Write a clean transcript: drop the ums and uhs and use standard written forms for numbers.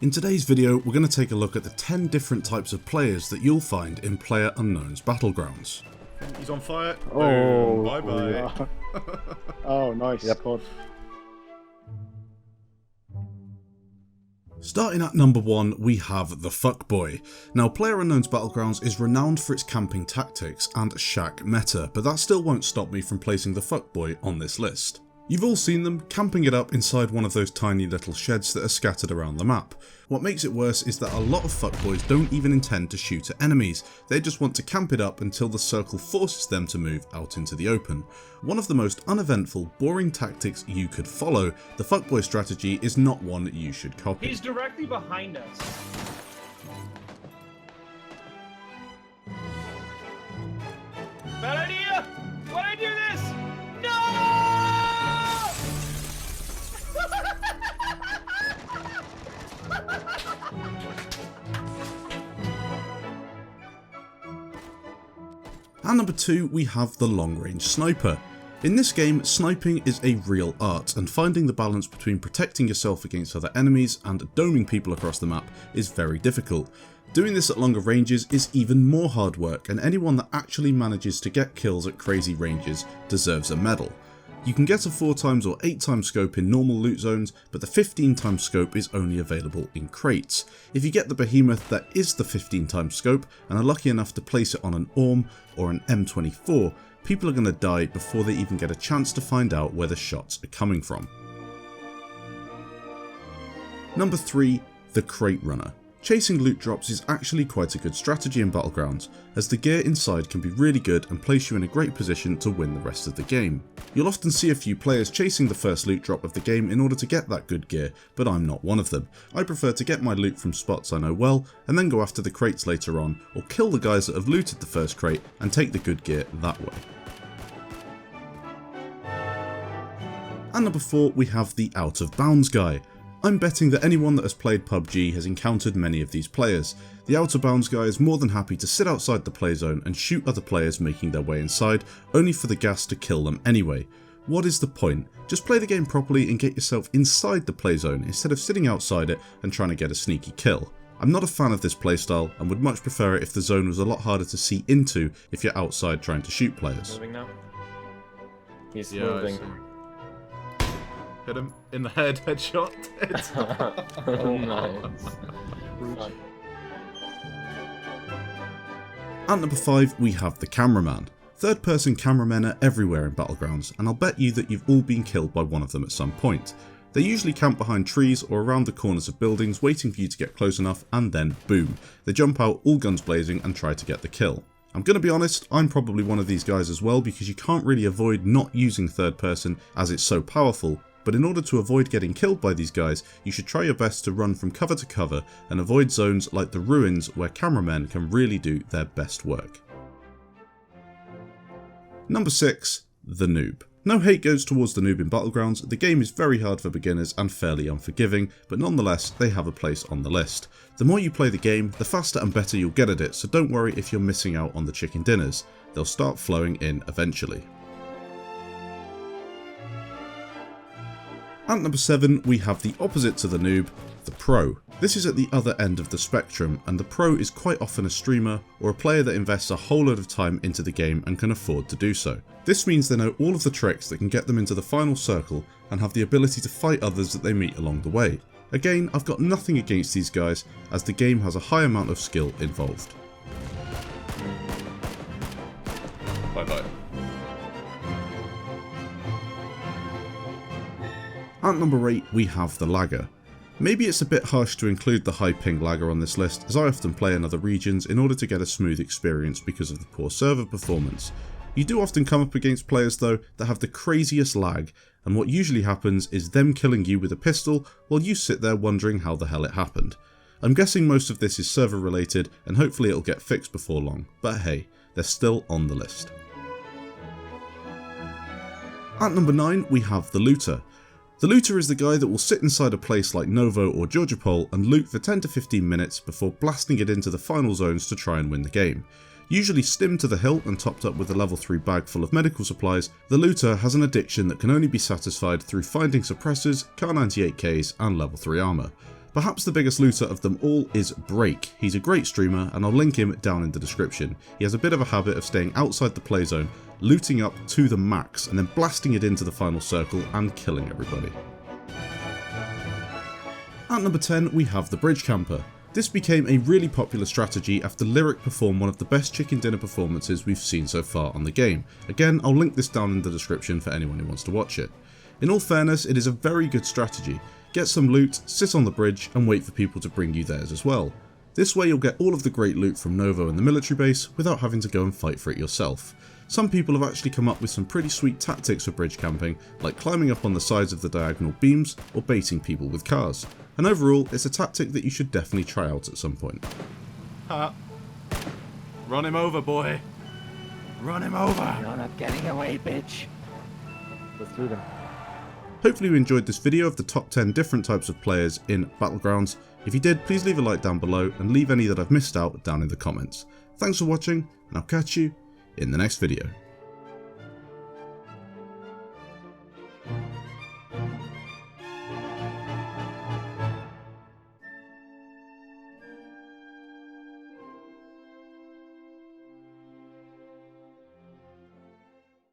In today's video, we're going to take a look at the 10 different types of players that you'll find in PLAYERUNKNOWN'S Battlegrounds. He's on fire. Oh, bye bye. Oh, nice. Yep. Good. Starting at number 1, we have the FUCKBOY. Now, PLAYERUNKNOWN'S Battlegrounds is renowned for its camping tactics and shack meta, but that still won't stop me from placing the FUCKBOY on this list. You've all seen them, camping it up inside one of those tiny little sheds that are scattered around the map. What makes it worse is that a lot of fuckboys don't even intend to shoot at enemies, they just want to camp it up until the circle forces them to move out into the open. One of the most uneventful, boring tactics you could follow, the fuckboy strategy is not one you should copy. He's directly behind us. Bad idea! Why'd I do this? No! At number 2, we have the long-range sniper. In this game, sniping is a real art, and finding the balance between protecting yourself against other enemies and doming people across the map is very difficult. Doing this at longer ranges is even more hard work, and anyone that actually manages to get kills at crazy ranges deserves a medal. You can get a 4x or 8x scope in normal loot zones, but the 15x scope is only available in crates. If you get the behemoth that is the 15x scope and are lucky enough to place it on an AUM or an M24, people are going to die before they even get a chance to find out where the shots are coming from. Number 3, the Crate Runner. Chasing loot drops is actually quite a good strategy in Battlegrounds, as the gear inside can be really good and place you in a great position to win the rest of the game. You'll often see a few players chasing the first loot drop of the game in order to get that good gear, but I'm not one of them. I prefer to get my loot from spots I know well, and then go after the crates later on, or kill the guys that have looted the first crate and take the good gear that way. And number 4, we have the Out of Bounds guy. I'm betting that anyone that has played PUBG has encountered many of these players. The Out of Bounds guy is more than happy to sit outside the play zone and shoot other players making their way inside, only for the gas to kill them anyway. What is the point? Just play the game properly and get yourself inside the play zone instead of sitting outside it and trying to get a sneaky kill. I'm not a fan of this playstyle and would much prefer it if the zone was a lot harder to see into if you're outside trying to shoot players. Moving now. He's Yeah, moving. Hit him in the head, headshot. Oh, nice. At number 5, we have the Cameraman. Third-person cameramen are everywhere in Battlegrounds, and I'll bet you that you've all been killed by one of them at some point. They usually camp behind trees or around the corners of buildings waiting for you to get close enough, and then boom, they jump out all guns blazing and try to get the kill. I'm going to be honest, I'm probably one of these guys as well, because you can't really avoid not using third person as it's so powerful. But in order to avoid getting killed by these guys, you should try your best to run from cover to cover and avoid zones like the ruins where cameramen can really do their best work. Number 6, the noob. No hate goes towards the noob in Battlegrounds, the game is very hard for beginners and fairly unforgiving, but nonetheless they have a place on the list. The more you play the game, the faster and better you'll get at it, so don't worry if you're missing out on the chicken dinners. They'll start flowing in eventually. At number 7, we have the opposite to the noob, the pro. This is at the other end of the spectrum, and the pro is quite often a streamer or a player that invests a whole load of time into the game and can afford to do so. This means they know all of the tricks that can get them into the final circle and have the ability to fight others that they meet along the way. Again, I've got nothing against these guys, as the game has a high amount of skill involved. Bye bye. At number 8, we have the lagger. Maybe it's a bit harsh to include the high ping lagger on this list, as I often play in other regions in order to get a smooth experience because of the poor server performance. You do often come up against players though that have the craziest lag, and what usually happens is them killing you with a pistol while you sit there wondering how the hell it happened. I'm guessing most of this is server related and hopefully it'll get fixed before long, but hey, they're still on the list. At number 9, we have the looter. The looter is the guy that will sit inside a place like Novo or Georgia Pole and loot for 10 to 15 minutes before blasting it into the final zones to try and win the game. Usually stimmed to the hilt and topped up with a level 3 bag full of medical supplies, the looter has an addiction that can only be satisfied through finding suppressors, Kar 98Ks and level 3 armour. Perhaps the biggest looter of them all is Break. He's a great streamer and I'll link him down in the description. He has a bit of a habit of staying outside the play zone, looting up to the max and then blasting it into the final circle and killing everybody. At number 10 we have the Bridge Camper. This became a really popular strategy after Lyric performed one of the best chicken dinner performances we've seen so far on the game. Again, I'll link this down in the description for anyone who wants to watch it. In all fairness, it is a very good strategy. Get some loot, sit on the bridge and wait for people to bring you theirs as well. This way you'll get all of the great loot from Novo and the military base without having to go and fight for it yourself. Some people have actually come up with some pretty sweet tactics for bridge camping, like climbing up on the sides of the diagonal beams or baiting people with cars. And overall, it's a tactic that you should definitely try out at some point. Run him over, boy. Run him over. You're not getting away, bitch. Go through them. Hopefully you enjoyed this video of the top 10 different types of players in Battlegrounds. If you did, please leave a like down below and leave any that I've missed out down in the comments. Thanks for watching, and I'll catch you in the next video.